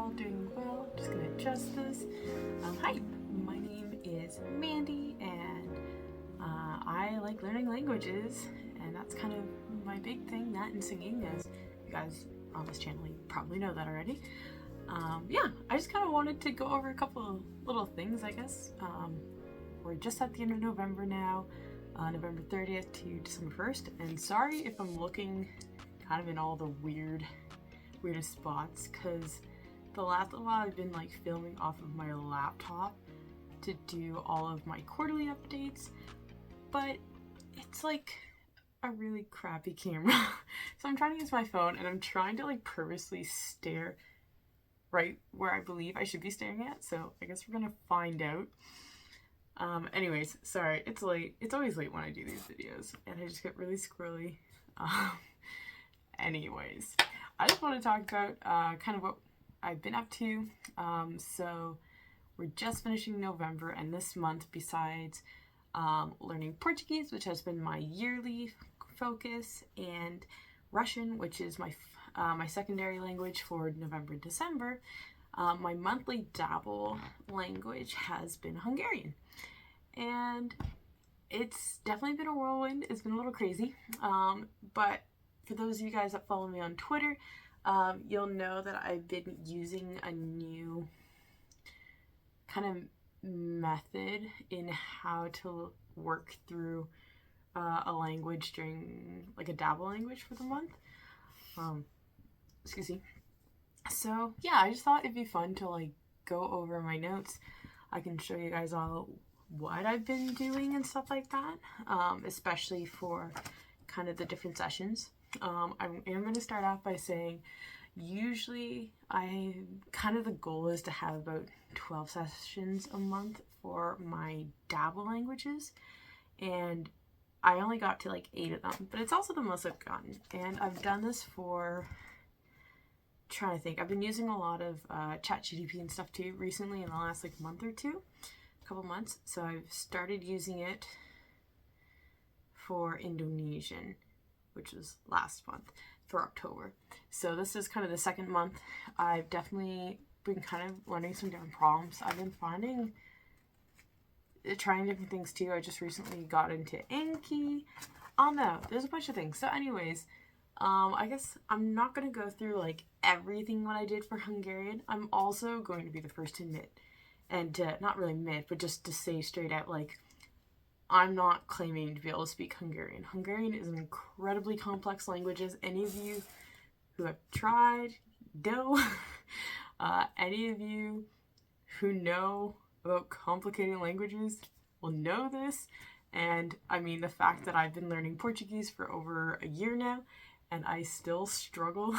all doing well. Just gonna adjust this. Hi, my name is Mandy, and I like learning languages, and that's kind of my big thing, that and singing, as you guys on this channel, you probably know that already. Yeah, I just kind of wanted to go over a couple of little things, I guess. We're just at the end of November now, November 30th to December 1st, and sorry if I'm looking kind of in all the weirdest spots, because the last little while I've been like filming off of my laptop to do all of my quarterly updates, but it's like a really crappy camera. So I'm trying to use my phone, and I'm trying to like purposely stare right where I believe I should be staring at, so I guess we're gonna find out. Anyways, sorry, it's late. It's always late when I do these videos, and I just get really squirrely. Anyways, I just want to talk about kind of what I've been up to. So we're just finishing November, and this month, besides learning Portuguese, which has been my yearly focus, and Russian, which is my secondary language for November and December, my monthly dabble language has been Hungarian. And it's definitely been a whirlwind. It's been a little crazy. But for those of you guys that follow me on Twitter, you'll know that I've been using a new kind of method in how to work through a language during like a dabble language for the month. Excuse me. So yeah, I just thought it'd be fun to like go over my notes. I can show you guys all what I've been doing and stuff like that, especially for kind of the different sessions. I am going to start off by saying usually the goal is to have about 12 sessions a month for my dabble languages, and I only got to like 8 of them, but it's also the most I've gotten. And I've done this for, trying to think, I've been using a lot of ChatGPT and stuff too recently in the last like month or two, couple months. So I've started using it for Indonesian, which was last month, for October. So this is kind of the second month. I've definitely been kind of learning some different problems. I've been trying different things too. I just recently got into Anki. Oh no, there's a bunch of things. So anyways, I guess I'm not going to go through like everything what I did for Hungarian. I'm also going to be the first to admit, and not really admit, but just to say straight out, like, I'm not claiming to be able to speak Hungarian. Hungarian is an incredibly complex language, as any of you who have tried know. Any of you who know about complicated languages will know this. And I mean, the fact that I've been learning Portuguese for over a year now, and I still struggle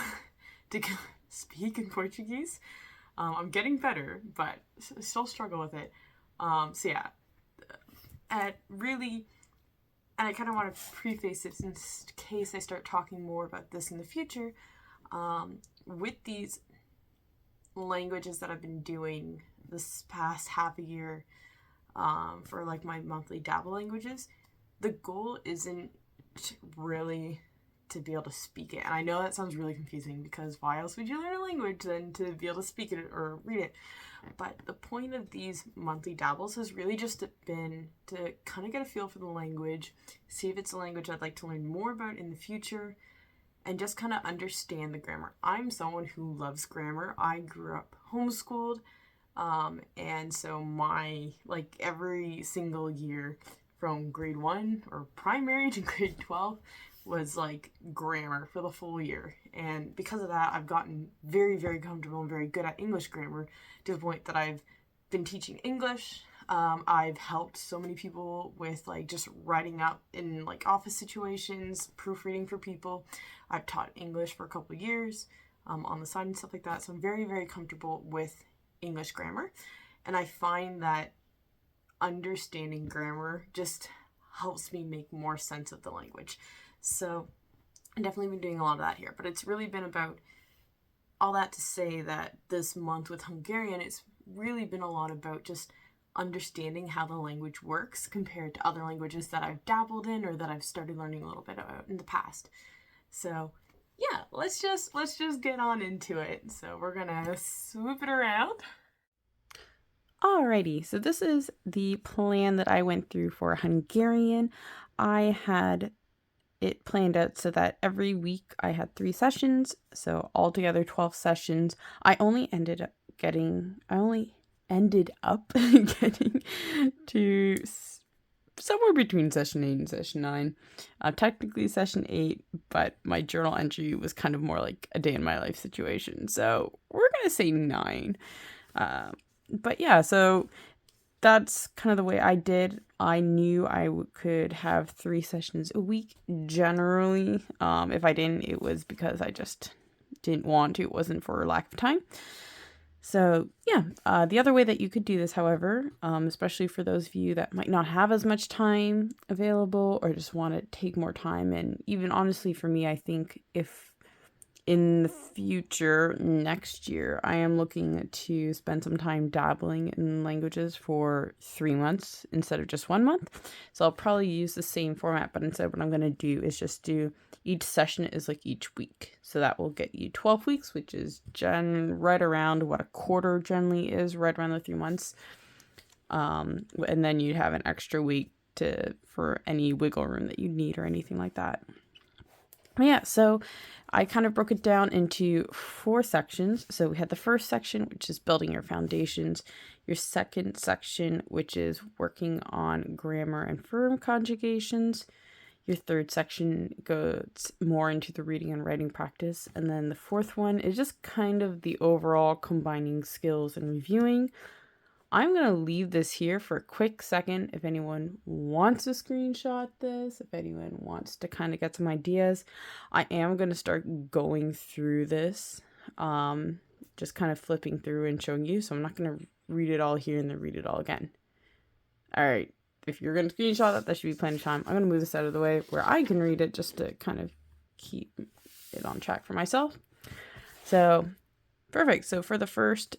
to speak in Portuguese. I'm getting better, but I still struggle with it. So yeah, and I kind of want to preface it in case I start talking more about this in the future. With these languages that I've been doing this past half a year, for like my monthly dabble languages, the goal isn't really to be able to speak it. And I know that sounds really confusing, because why else would you learn a language than to be able to speak it or read it? But the point of these monthly dabbles has really just been to kind of get a feel for the language, see if it's a language I'd like to learn more about in the future, and just kind of understand the grammar. I'm someone who loves grammar. I grew up homeschooled, and so like every single year from grade 1 or primary to grade 12 was like grammar for the full year. And because of that, I've gotten very, very comfortable and very good at English grammar, to the point that I've been teaching English. I've helped so many people with like just writing up in like office situations, proofreading for people. I've taught English for a couple of years on the side and stuff like that. So I'm very, very comfortable with English grammar. And I find that understanding grammar just helps me make more sense of the language. So I've definitely been doing a lot of that here, but it's really been about all that to say that this month with Hungarian, it's really been a lot about just understanding how the language works compared to other languages that I've dabbled in or that I've started learning a little bit about in the past. So yeah, let's just get on into it. So we're gonna swoop it around. Alrighty, so this is the plan that I went through for Hungarian. I had it planned out so that every week I had 3 sessions, so altogether 12 sessions. I only ended up getting to somewhere between session 8 and session 9. Technically session 8, but my journal entry was kind of more like a day in my life situation, so we're gonna say 9. But yeah, so that's kind of the way I did. I knew I could have 3 sessions a week generally. If I didn't, it was because I just didn't want to. It wasn't for lack of time. So yeah, the other way that you could do this, however, especially for those of you that might not have as much time available or just want to take more time, and even honestly for me, I think if in the future, next year, I am looking to spend some time dabbling in languages for 3 months instead of just 1 month. So I'll probably use the same format, but instead what I'm going to do is just do each session is like each week. So that will get you 12 weeks, which is right around what a quarter generally is, right around the 3 months. And then you'd have an extra week for any wiggle room that you need or anything like that. Yeah, so I kind of broke it down into 4 sections. So we had the first section, which is building your foundations, your second section, which is working on grammar and verb conjugations. Your third section goes more into the reading and writing practice. And then the fourth one is just kind of the overall combining skills and reviewing. I'm going to leave this here for a quick second if anyone wants to screenshot this, if anyone wants to kind of get some ideas. I am going to start going through this, just kind of flipping through and showing you. So I'm not going to read it all here and then read it all again. All right. If you're going to screenshot that should be plenty of time. I'm going to move this out of the way where I can read it just to kind of keep it on track for myself. So, perfect. So for the first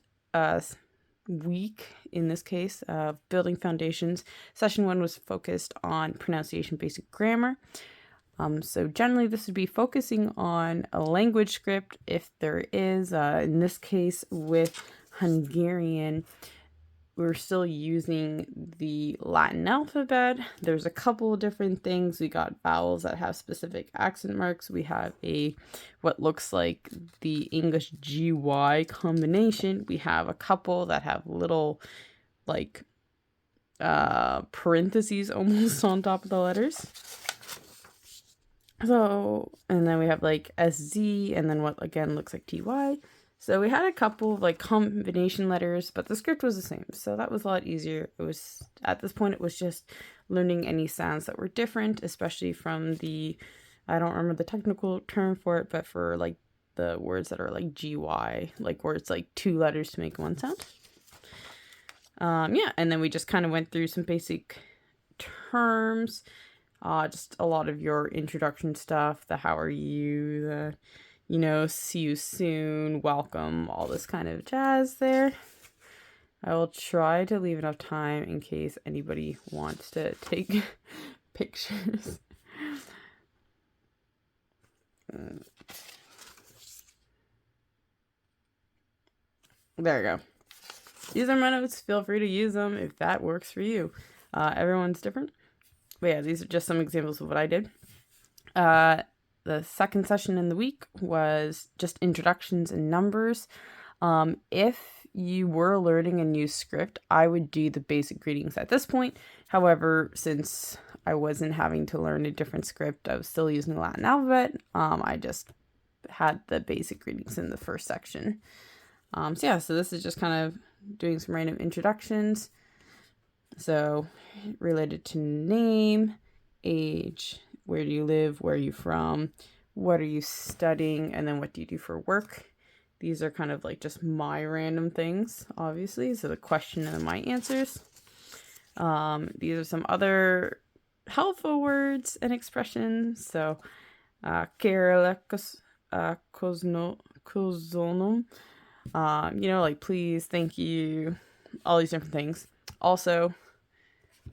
week, in this case, building foundations, session 1 was focused on pronunciation, basic grammar. So generally this would be focusing on a language script if there is. In this case with Hungarian, we're still using the Latin alphabet. There's a couple of different things. We got vowels that have specific accent marks. We have what looks like the English GY combination. We have a couple that have little like parentheses almost on top of the letters. So, and then we have like SZ and then what again looks like TY. So we had a couple of like combination letters, but the script was the same. So that was a lot easier. It was, at this point, it was just learning any sounds that were different, especially from I don't remember the technical term for it, but for like the words that are like GY, like where it's like 2 letters to make one sound. Yeah, and then we just kind of went through some basic terms, just a lot of your introduction stuff, the how are you, see you soon, welcome, all this kind of jazz there. I will try to leave enough time in case anybody wants to take pictures. There we go. These are my notes. Feel free to use them if that works for you. Everyone's different. But yeah, these are just some examples of what I did. The second session in the week was just introductions and numbers. If you were learning a new script, I would do the basic greetings at this point. However, since I wasn't having to learn a different script, I was still using the Latin alphabet. I just had the basic greetings in the first section. So this is just kind of doing some random introductions. So related to name, age, where do you live, where are you from, what are you studying, and then what do you do for work. These are kind of like just my random things, obviously. So the question and then my answers. These are some other helpful words and expressions. So, Kerala kozonum, like please, thank you, all these different things. Also,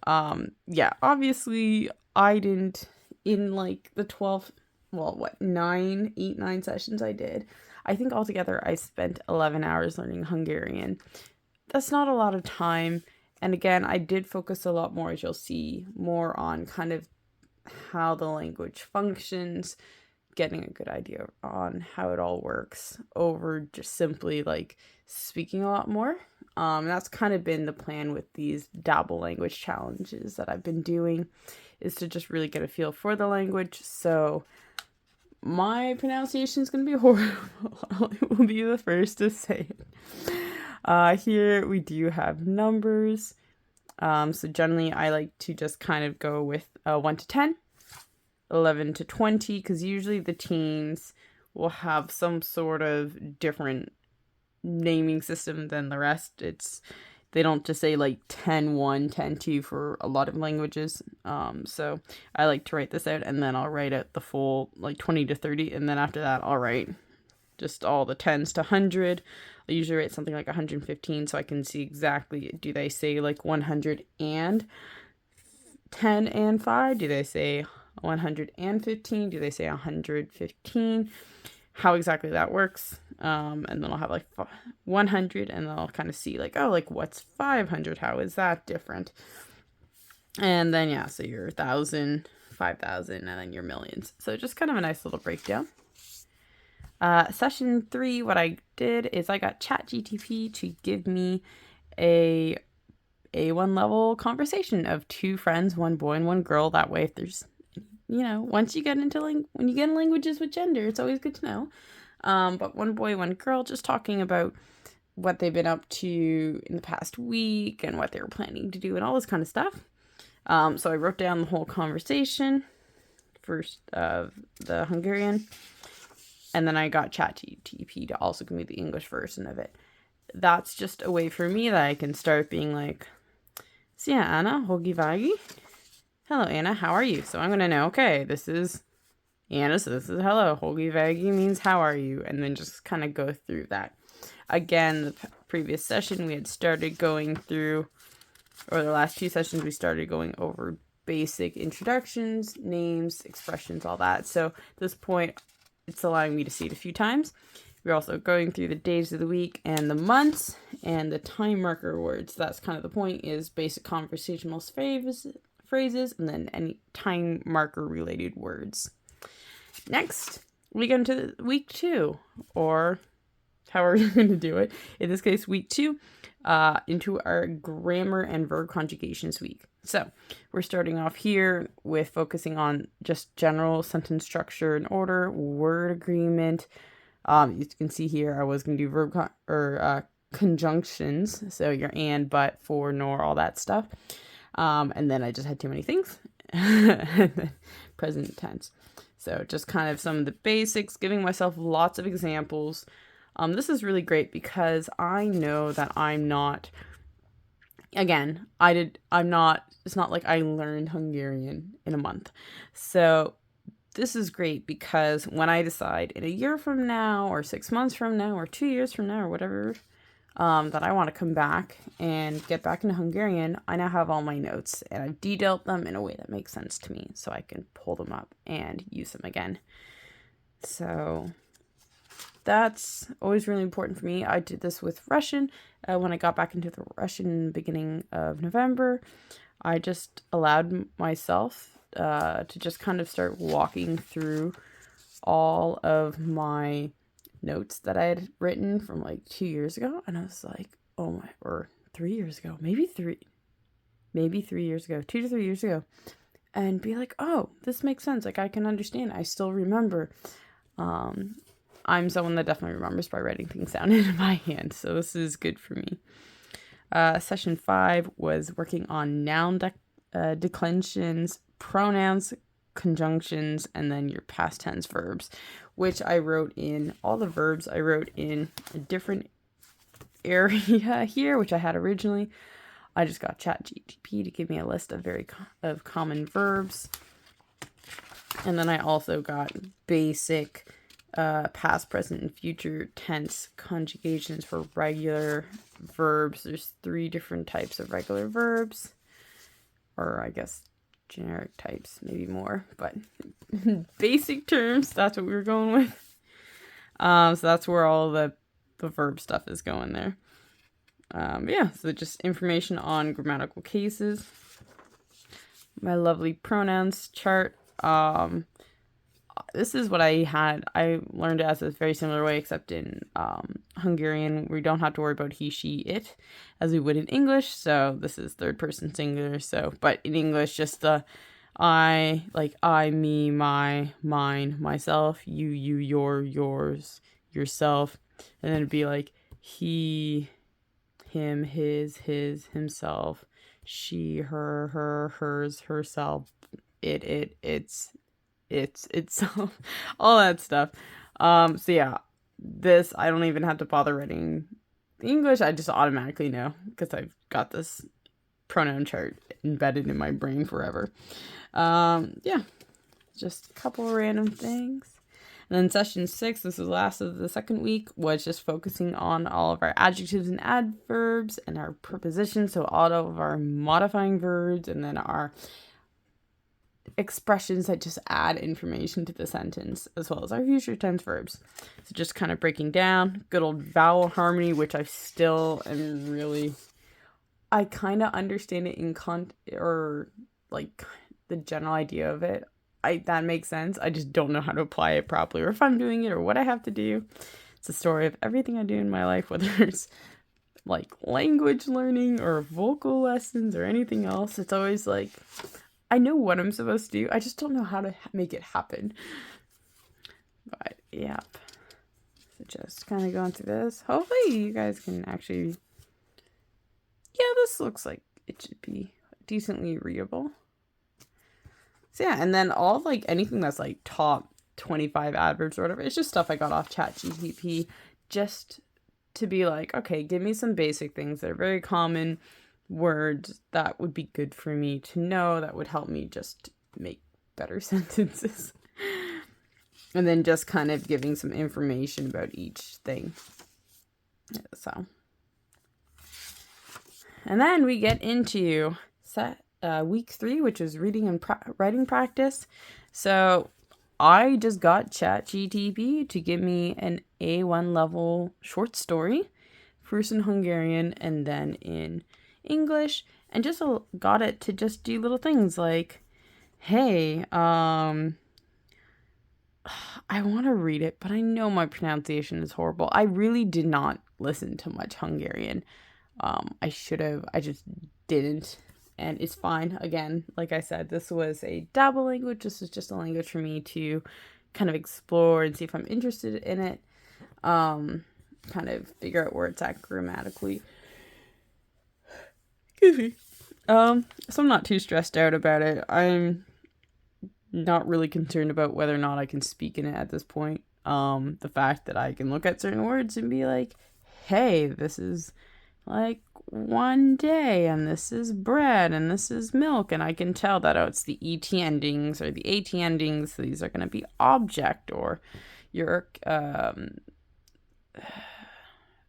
obviously I didn't, in like the 12 well, what, 9 sessions I did. I think altogether I spent 11 hours learning Hungarian. That's not a lot of time. And again, I did focus a lot more, as you'll see, more on kind of how the language functions, getting a good idea on how it all works over just simply like speaking a lot more. That's kind of been the plan with these Dabble language challenges that I've been doing, is to just really get a feel for the language. So my pronunciation is going to be horrible. I will be the first to say it. Here we do have numbers. So generally I like to just kind of go with 1 to 10, 11 to 20, because usually the teens will have some sort of different naming system than the rest. They don't just say like 10-1, 10-2 for a lot of languages. So I like to write this out, and then I'll write out the full like 20 to 30, and then after that I'll write just all the 10s to 100. I usually write something like 115 so I can see exactly, do they say like 110 and 5? Do they say 115? Do they say 115? How exactly that works. And then I'll have like 100, and then I'll kind of see like, oh, like what's 500? How is that different? And then, yeah, so your 1,000, 5,000, and then your millions. So just kind of a nice little breakdown. Session 3, what I did is I got ChatGTP to give me a A1 level conversation of 2 friends, 1 boy and 1 girl. That way, if there's, once you get into when you get in languages with gender, it's always good to know. But 1 boy, 1 girl, just talking about what they've been up to in the past week and what they were planning to do and all this kind of stuff. So I wrote down the whole conversation first of the Hungarian, and then I got ChatGPT to also give me the English version of it. That's just a way for me that I can start being like, Szia Anna, hogi vági? Hello Anna, how are you? So I'm going to know, okay, this is Anna, so this is hello. Hogi vági means how are you? And then just kind of go through that. Again, the previous session we had started going through, or the last 2 sessions we started going over basic introductions, names, expressions, all that. So at this point, it's allowing me to see it a few times. We're also going through the days of the week and the months and the time marker words. That's kind of the point, is basic conversational phrases and then any time marker related words. Next, we get into week 2, or however you're going to do it. In this case, week 2, into our grammar and verb conjugations week. So we're starting off here with focusing on just general sentence structure and order, word agreement. You can see here I was going to do verb conjunctions, so your and, but, for, nor, all that stuff. And then I just had too many things. Present tense. So just kind of some of the basics, giving myself lots of examples. This is really great because I know that I'm not, again, it's not like I learned Hungarian in a month. So this is great because when I decide in a year from now or 6 months from now or 2 years from now or whatever, that I want to come back and get back into Hungarian, I now have all my notes and I've dealt them in a way that makes sense to me so I can pull them up and use them again. So that's always really important for me. I did this with Russian. When I got back into the Russian beginning of November, I just allowed myself to just kind of start walking through all of my notes that I had written from like 2 years ago. And I was like, oh my, or 3 years ago, maybe 3 years ago, 2 to 3 years ago, and be like, oh, this makes sense. Like I can understand. I still remember. I'm someone that definitely remembers by writing things down in my hand. So this is good for me. Session 5 was working on noun declensions, pronouns, conjunctions, and then your past tense verbs, which I wrote in all the verbs. I wrote in a different area here, which I had originally. I just got ChatGPT to give me a list of of common verbs. And then I also got basic past, present, and future tense conjugations for regular verbs. There's 3 different types of regular verbs, or I guess generic types, maybe more, but basic terms, that's what we were going with. So that's where all the verb stuff is going there. Yeah, so just information on grammatical cases. My lovely pronouns chart. This is what I learned it as a very similar way, except in Hungarian, we don't have to worry about he, she, it, as we would in English. So this is third person singular. So, but in English, just the I, like I, me, my, mine, myself, you, your, yours, yourself. And then it'd be like he, him, his, himself, she, her, hers, herself, it's itself, all that stuff. So yeah, this, I don't even have to bother writing the English. I just automatically know because I've got this pronoun chart embedded in my brain forever. Yeah, just a couple of random things. And then session 6, this was the last of the second week, was just focusing on all of our adjectives and adverbs and our prepositions. So all of our modifying verbs and then our expressions that just add information to the sentence, as well as our future tense verbs. So just kind of breaking down good old vowel harmony, which I still am really, I kind of understand it in or like the general idea of it. That makes sense. I just don't know how to apply it properly, or if I'm doing it, or what I have to do. It's a story of everything I do in my life, whether it's like language learning or vocal lessons or anything else. It's always like, I know what I'm supposed to do. I just don't know how to make it happen. But, yeah. So just kind of going through this. Hopefully you guys can actually... Yeah, this looks like it should be decently readable. So, yeah, and then all, like, anything that's, like, top 25 adverbs or whatever, it's just stuff I got off ChatGPT just to be like, okay, give me some basic things that are very common words that would be good for me to know, that would help me just make better sentences. And then just kind of giving some information about each thing. So. And then we get into week 3, which is reading and writing practice. So I just got ChatGPT to give me an A1 level short story, first in Hungarian and then in English, and just got it to just do little things like, hey, I want to read it, but I know my pronunciation is horrible. I really did not listen to much Hungarian. I should have, I just didn't, and it's fine. Again, like I said, this was a Dabbled language. This is just a language for me to kind of explore and see if I'm interested in it, kind of figure out where it's at grammatically. Excuse me. So I'm not too stressed out about it. I'm not really concerned about whether or not I can speak in it at this point. The fact that I can look at certain words and be like, hey, this is like one day, and this is bread, and this is milk, and I can tell that, oh, it's the ET endings or the AT endings, so these are going to be object, or your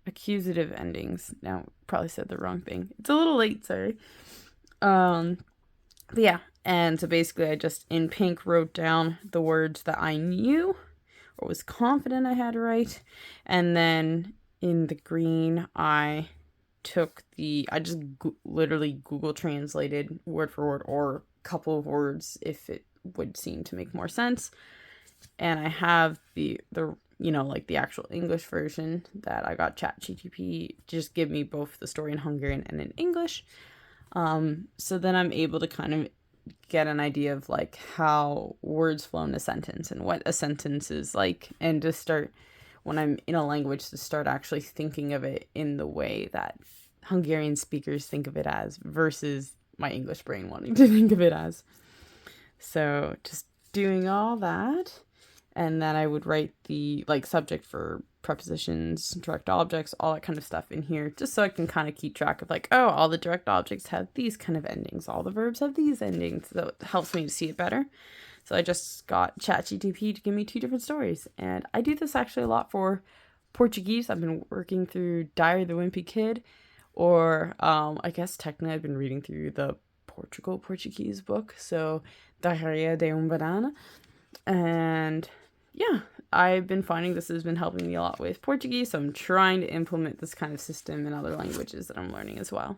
accusative endings. Now, probably said the wrong thing. It's a little late, sorry. But yeah, and so basically I just in pink wrote down the words that I knew or was confident I had right, and then in the green I just literally Google translated word for word or a couple of words if it would seem to make more sense, and I have the like the actual English version that I got ChatGPT just give me both the story in Hungarian and in English. So then I'm able to kind of get an idea of like how words flow in a sentence and what a sentence is like, and to start, when I'm in a language, to start actually thinking of it in the way that Hungarian speakers think of it as versus my English brain wanting to think of it as. So just doing all that, and then I would write the like subject for prepositions, direct objects, all that kind of stuff in here, just so I can kind of keep track of like, oh, all the direct objects have these kind of endings, all the verbs have these endings. So it helps me to see it better. So I just got ChatGPT to give me 2 different stories, and I do this actually a lot for Portuguese. I've been working through Diary of the Wimpy Kid, or I guess technically I've been reading through the Portuguese book. So, Diarrhea de um Banana. And yeah, I've been finding this has been helping me a lot with Portuguese. So I'm trying to implement this kind of system in other languages that I'm learning as well.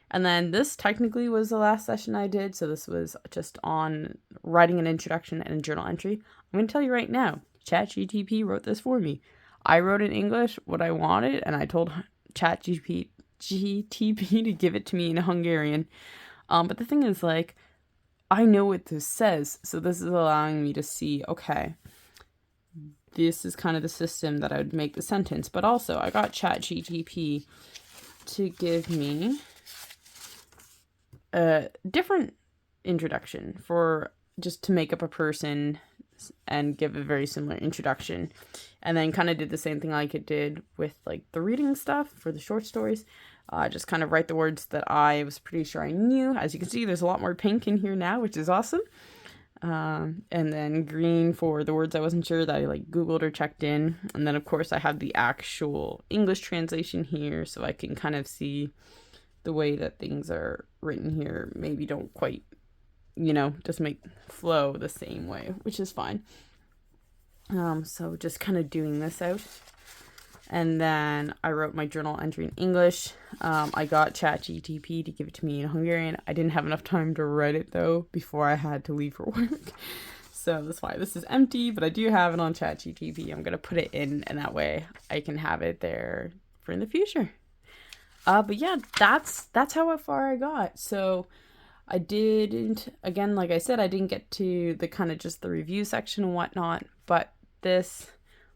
And then this technically was the last session I did. So this was just on writing an introduction and a journal entry. I'm going to tell you right now, ChatGPT wrote this for me. I wrote in English what I wanted, and I told ChatGPT to give it to me in Hungarian. But the thing is, like, I know what this says. So this is allowing me to see, okay, this is kind of the system that I would make the sentence. But also, I got ChatGPT to give me a different introduction for just to make up a person and give a very similar introduction, and then kind of did the same thing like it did with like the reading stuff for the short stories. Just kind of write the words that I was pretty sure I knew. As you can see, there's a lot more pink in here now, which is awesome. And then green for the words I wasn't sure that I like Googled or checked in. And then of course I have the actual English translation here, so I can kind of see the way that things are written here maybe don't quite, just make flow the same way, which is fine. So just kind of doing this out. And then I wrote my journal entry in English. I got ChatGPT to give it to me in Hungarian. I didn't have enough time to write it though before I had to leave for work. So that's why this is empty, but I do have it on ChatGPT. I'm going to put it in, and that way I can have it there for in the future. But yeah, that's how far I got. So I didn't, again, like I said, I didn't get to the kind of just the review section and whatnot, but this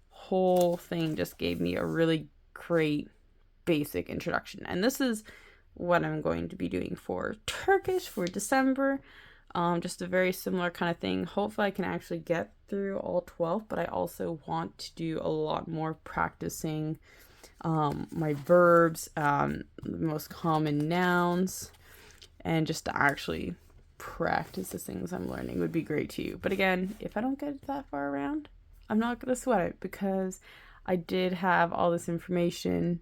whole thing just gave me a really great basic introduction. And this is what I'm going to be doing for Turkish for December. Just a very similar kind of thing. Hopefully I can actually get through all 12, but I also want to do a lot more practicing my verbs, the most common nouns, and just to actually practice the things I'm learning would be great too. But again, if I don't get that far around, I'm not going to sweat it, because I did have all this information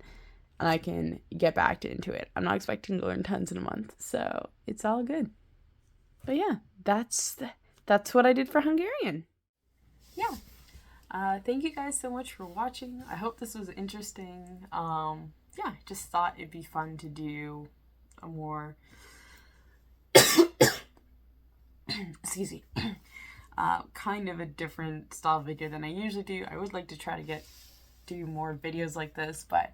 and I can get back into it. I'm not expecting to learn tons in a month, so it's all good. But yeah, that's what I did for Hungarian. Yeah. Thank you guys so much for watching. I hope this was interesting. Yeah, I just thought it'd be fun to do a more excuse me, kind of a different style video than I usually do. I would like to try to do more videos like this, but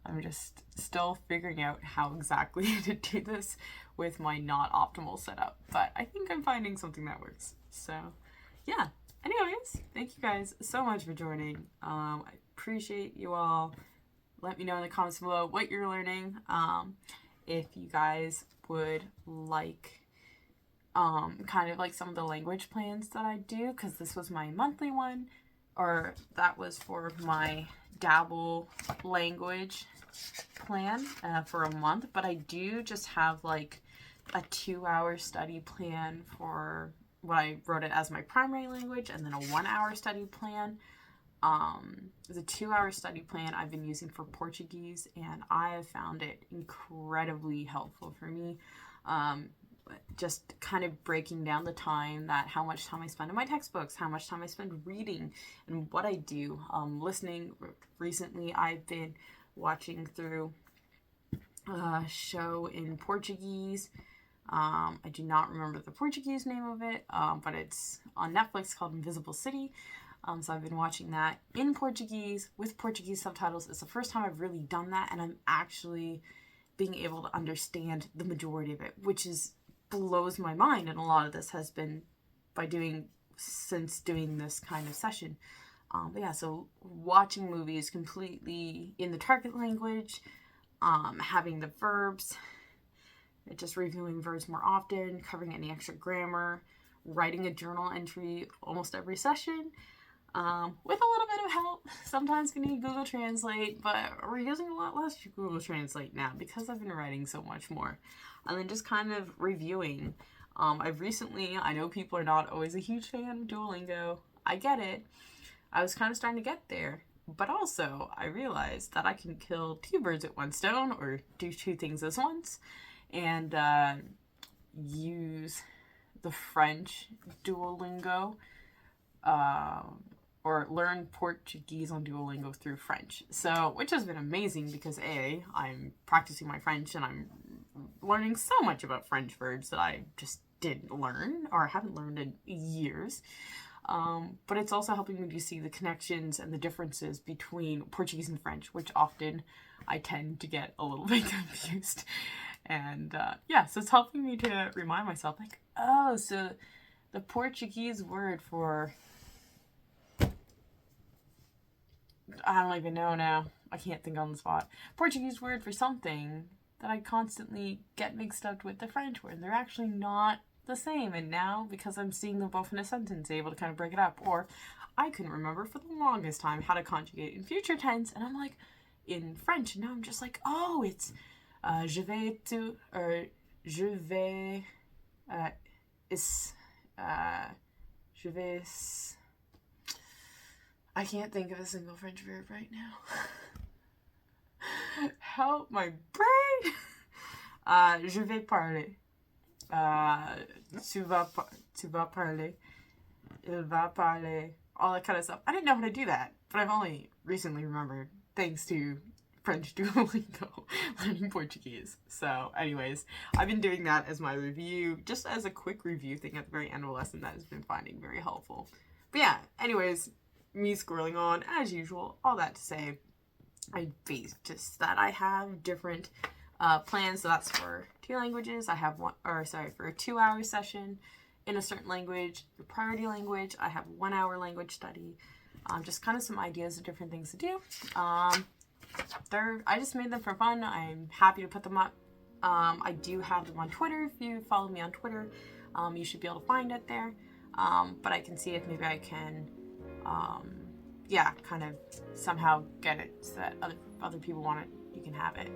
I'm just still figuring out how exactly to do this with my not optimal setup. But I think I'm finding something that works. So yeah. Anyways, thank you guys so much for joining. I appreciate you all. Let me know in the comments below what you're learning. If you guys would like kind of like some of the language plans that I do, because this was my monthly one, or that was for my Dabble language plan for a month, but I do just have like a 2-hour study plan for what I wrote it as my primary language, and then a 1-hour study plan. The 2-hour study plan I've been using for Portuguese, and I have found it incredibly helpful for me. Just kind of breaking down the time, how much time I spend in my textbooks, how much time I spend reading, and what I do. Listening. Recently, I've been watching through a show in Portuguese. I do not remember the Portuguese name of it, but it's on Netflix called Invisible City. So I've been watching that in Portuguese with Portuguese subtitles. It's the first time I've really done that, and I'm actually being able to understand the majority of it, which blows my mind. And a lot of this has been since doing this kind of session. But yeah, so watching movies completely in the target language, having the verbs, just reviewing verbs more often, covering any extra grammar, writing a journal entry almost every session, with a little bit of help. Sometimes we need Google Translate, but we're using a lot less Google Translate now because I've been writing so much more. And then just kind of reviewing. I know people are not always a huge fan of Duolingo. I get it. I was kind of starting to get there. But also, I realized that I can kill 2 birds with 1 stone, or do 2 things at once. And use the French Duolingo, or learn Portuguese on Duolingo through French. So, which has been amazing because A, I'm practicing my French and I'm learning so much about French verbs that I just didn't learn or haven't learned in years. But it's also helping me to see the connections and the differences between Portuguese and French, which often I tend to get a little bit confused. And yeah, so it's helping me to remind myself, like, oh, so the Portuguese word for, I don't even know now. I can't think on the spot. Portuguese word for something that I constantly get mixed up with the French word. They're actually not the same. And now, because I'm seeing them both in a sentence, able to kind of break it up. Or I couldn't remember for the longest time how to conjugate in future tense. And I'm like, in French. And now I'm just like, oh, it's je vais to, or je vais, je vais, I can't think of a single French verb right now. Help my brain. Je vais parler. Tu vas parler. Il va parler. All that kind of stuff. I didn't know how to do that, but I've only recently remembered thanks to French Duolingo learning Portuguese. So, anyways, I've been doing that as my review, just as a quick review thing at the very end of a lesson that has been finding very helpful. But yeah, anyways, me scrolling on as usual. All that to say, I just that I have different plans. So that's for 2 languages. I have for a 2-hour session in a certain language. The priority language, I have 1-hour language study. Just kind of some ideas of different things to do. I just made them for fun. I'm happy to put them up. I do have them on Twitter. If you follow me on Twitter, you should be able to find it there. But I can see if maybe I can, kind of somehow get it so that other people want it. You can have it.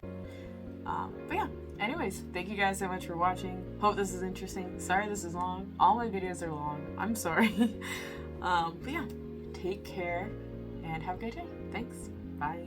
But yeah, anyways, thank you guys so much for watching. Hope this is interesting. Sorry this is long. All my videos are long. I'm sorry. But yeah, take care and have a great day. Thanks. Bye.